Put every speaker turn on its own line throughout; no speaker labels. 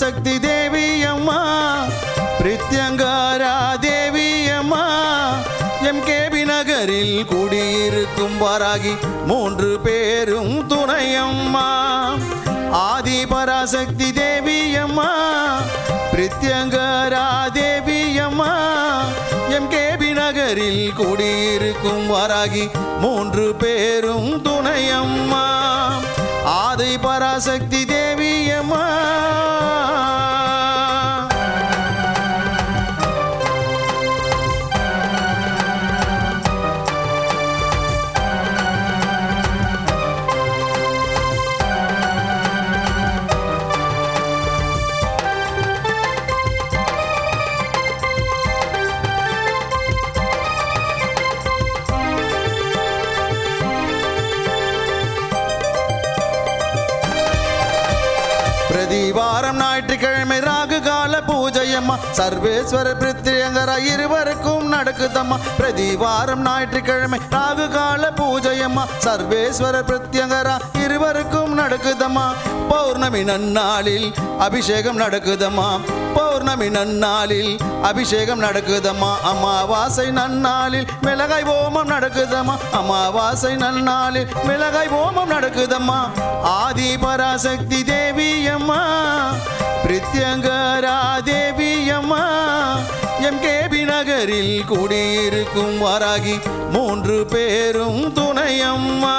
பராசக்தி தேவி அம்மா பிரித்யங்காரா தேவி அம்மா எம்கேபி நகரில் குடியிருக்கும் வாராகி 3 பேரும் துணையம்மா ஆதி பராசக்தி தேவி அம்மா பிரித்யங்காரா தேவி அம்மா எம்கேபி நகரில் குடியிருக்கும் வாராகி 3 பேரும் துணையம்மா ஆதி பராசக்தி தேவி அம்மா பிரதிவாரம் ஞாயிற்றுக்கிழமை ராகு கால பூஜையம்மா சர்வேஸ்வர பிரித்யங்கரா இருவருக்கும் நடக்குதம்மா பிரதிவாரம் ஞாயிற்றுக்கிழமை ராகு கால பூஜையம்மா சர்வேஸ்வர பிரித்யங்கரா இருவருக்கும் நடக்குதம்மா பௌர்ணமி நன்னாளில் அபிஷேகம் நடக்குதம்மா பௌர்ணமி நன்னாளில் அபிஷேகம் நடக்குதம்மா அமாவாசை நன்னாளில் மிளகாய் ஹோமம் நடக்குதம்மா அமாவாசை நன்னாளில் மிளகாய் ஹோமம் நடக்குதம்மா ஆதி பராசக்தி தேவி அம்மா பிரித்யங்கரா தேவி அம்மா எம்கேபி நகரில் குடியிருக்கும் வாராகி 3 பேரும் துணையம்மா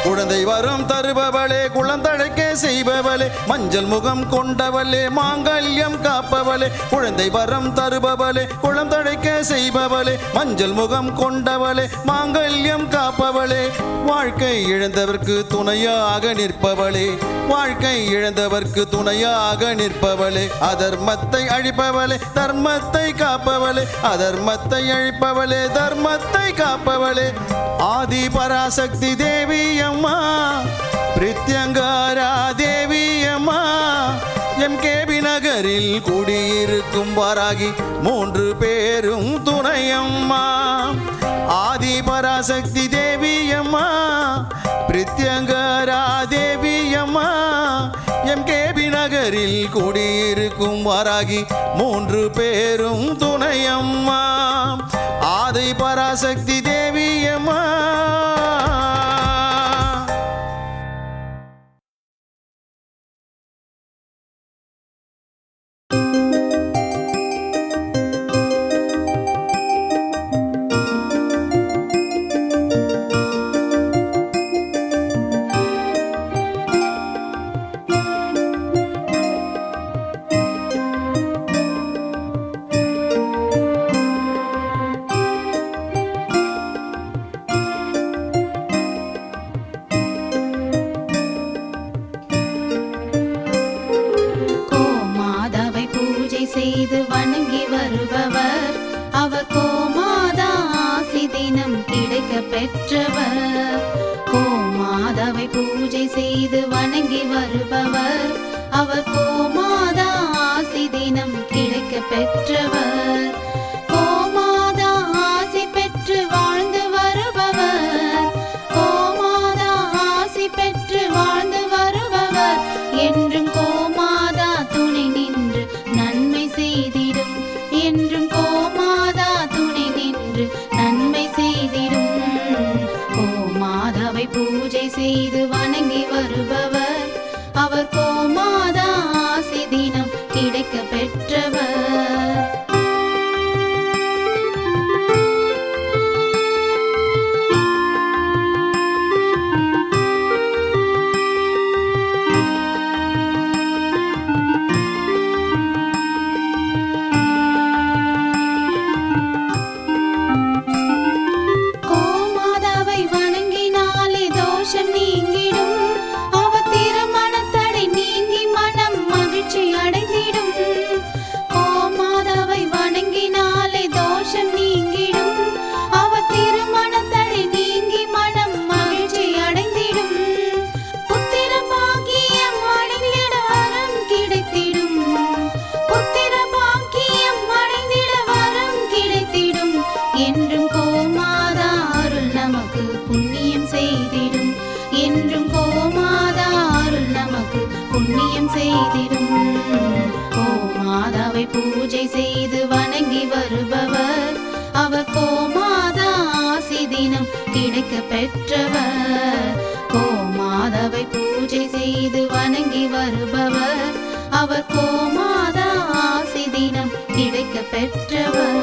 குழந்தை வரம் தருபவளே குழந்தழைக்க செய்பவளே மஞ்சள் முகம் கொண்டவளே மாங்கல்யம் காப்பவளே குழந்தை வரம் தருபவளே குழந்தழைக்க செய்பவளே மஞ்சள் முகம் கொண்டவளே மாங்கல்யம் காப்பவளே வாழ்க்கை இழந்தவர்க்கு துணையாக நிற்பவளே வாழ்க்கை இழந்தவர்க்கு துணையாக நிற்பவளே அதர்மத்தை அழிப்பவளே தர்மத்தை காப்பவளே அதர்மத்தை அழிப்பவளே தர்மத்தை காப்பவளே ஆதி பராசக்தி தேவி அம்மா பிரித்யங்கரா தேவி அம்மா எம்கேபி நகரில் குடியிருக்கும் வாராகி 3 பேரும் துணையம்மா ஆதி பராசக்தி தேவி அம்மா பிரித்யங்கரா தேவி அம்மா எம்கேபி நகரில் குடியிருக்கும் வாராகி 3 பேரும் துணையம்மா ஆதி பராசக்தி தேவி அம்மா
செய்து வணங்கி வருபவர் அவர் கோமாதா ஆசி தினம் கிடைக்க பெற்றவர் கோமாதாவை பூஜை செய்து வணங்கி வருபவர் அவர் கோமாதா ஆசி தினம் கிடைக்க பெற்றவர் கோமாதா ஆசி பெற்று வாழ்ந்து வருபவர் கோமாதா ஆசி பெற்று வாழ்ந்து வருபவர் என்றும் கோமாதா துணை நின்று நன்மை செய்திடும் என்றும் கோமாதா துணை நின்று நன்மை செய்திடும் கோமாதாவை பூஜை செய்து வணங்கி வருபவர் அவர் கோமாதா ஆசி தினம் கிடைக்க பெற்றவர் கோமாதாவை வணங்கினாலே தோஷம் நீங்கிடும் செய்திடும். கோமாதாவை பூஜை செய்து வணங்கி வருபவர் அவர் கோமாதா ஆசி தினம் கிடைக்க பெற்றவர். கோமாதாவை பூஜை செய்து வணங்கி வருபவர் அவர் கோமாதா ஆசி தினம் கிடைக்க பெற்றவர்.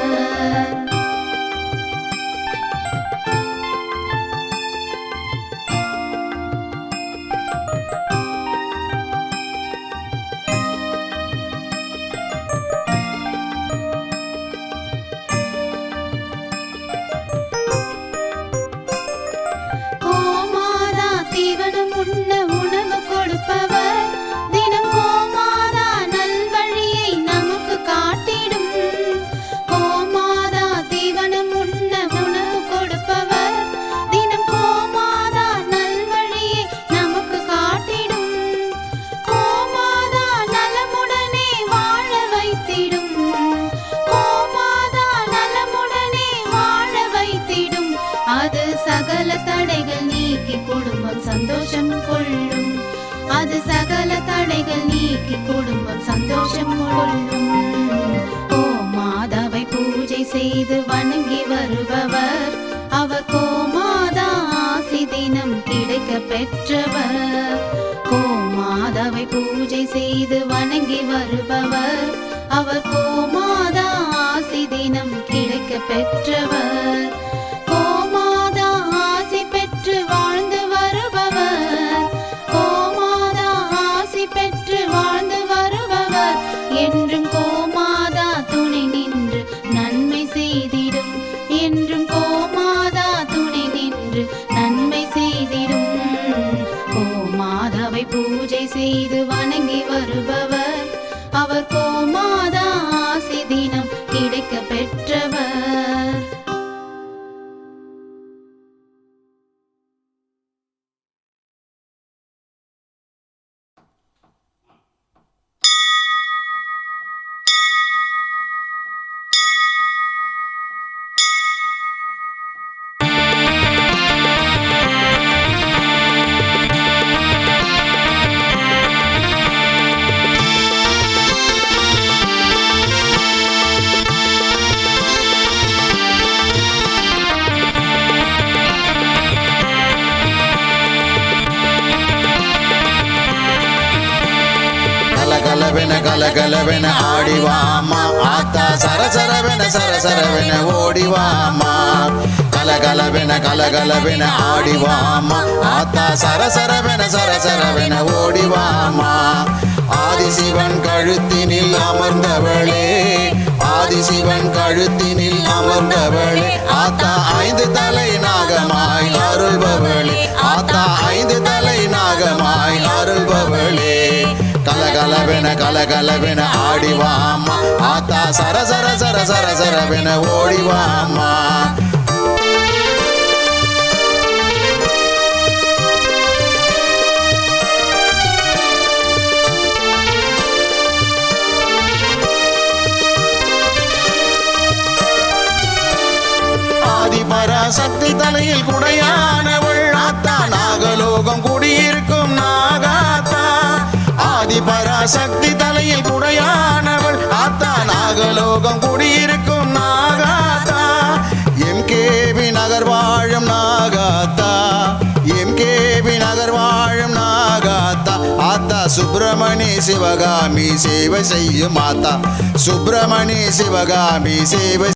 கோமாதா தீவனம் உண்ண உணவு கொடுப்பவர் தினம் கோமாதா நல்வழியை நமக்கு காட்டிடும். கோமாதா தீவனம் உண்ண உணவு கொடுப்பவர் தினம் கோமாதா நல்வழியை நமக்கு காட்டிடும். கோமாதா நலமுடனே வாழ வைத்திடும். கோமாதா நலமுடனே வாழ வைத்திடும். அது சகல தடைகள் நீக்கி குடும்பம் சந்தோஷம் கொள்ளும். அது சகல தடைகள் நீக்கி குடும்பம் சந்தோஷம் கொள்ளும். கோமாதாவை பூஜை செய்து வணங்கி வருபவர் அவர் கோமாதா ஆசி தினம் கிடைக்க பெற்றவர். கோமாதாவை பூஜை செய்து வணங்கி வருபவர் அவர் கோமாதா ஆசி தினம் கிடைக்க பெற்றவர். கோமாதா ஆசி பெற்று வாழ்ந்து வருபவர். கோமாதா ஆசி பெற்று வாழ்ந்து வருபவர் என்றும் கோமாதா துணை நின்று நன்மை செய்திடும். என்றும் கோமாதா துணை நின்று நன்மை செய்திடும். கோமாதாவை பூஜை செய்து வணங்கி வருபவர் அவர் கோமாதா ஆசி தினம் கிடைக்க பெற்றவர்.
கலகலவென ஆடிவாமா ஆத்தா சரசரவென ஓடிவாமா. கலகலவென ஆடிவாமா ஆத்தா சரசரவென ஓடிவாமா. ஆதிசிவன் கழுத்தினில் அமர்ந்தவளே. ஆதிசிவன் கழுத்தினில் அமர்ந்தவளே. ஆத்தா 5 தலை நாகமாய் அருள்பவளே. ஆத்தா 5 தலை நாகமாய் அருள்பவளே. கலகலவென ஆடிவாமா ஆத்தா சரசரவென ஓடிவாமா. ஆதிபராசக்தி தலையில் குடையானவள் ஆத்தா நாகலோகம் குடியிருக்கும் நாகாத்தா. ஆதிபராசக்தி தலையில் குடையானவள் ஆத்தா நாகலோகம் குடியிருக்கும் நாகாத்தா. எம்கேபி நகர் வாழும் நாகாத்தா. எம்கேபி நகர் வாழும் நாகாத்தா. ஆத்தா சுப்பிரமணி சிவகாமி சேவை செய்யும் ஆத்தா. சுப்பிரமணி சிவகாமி சேவை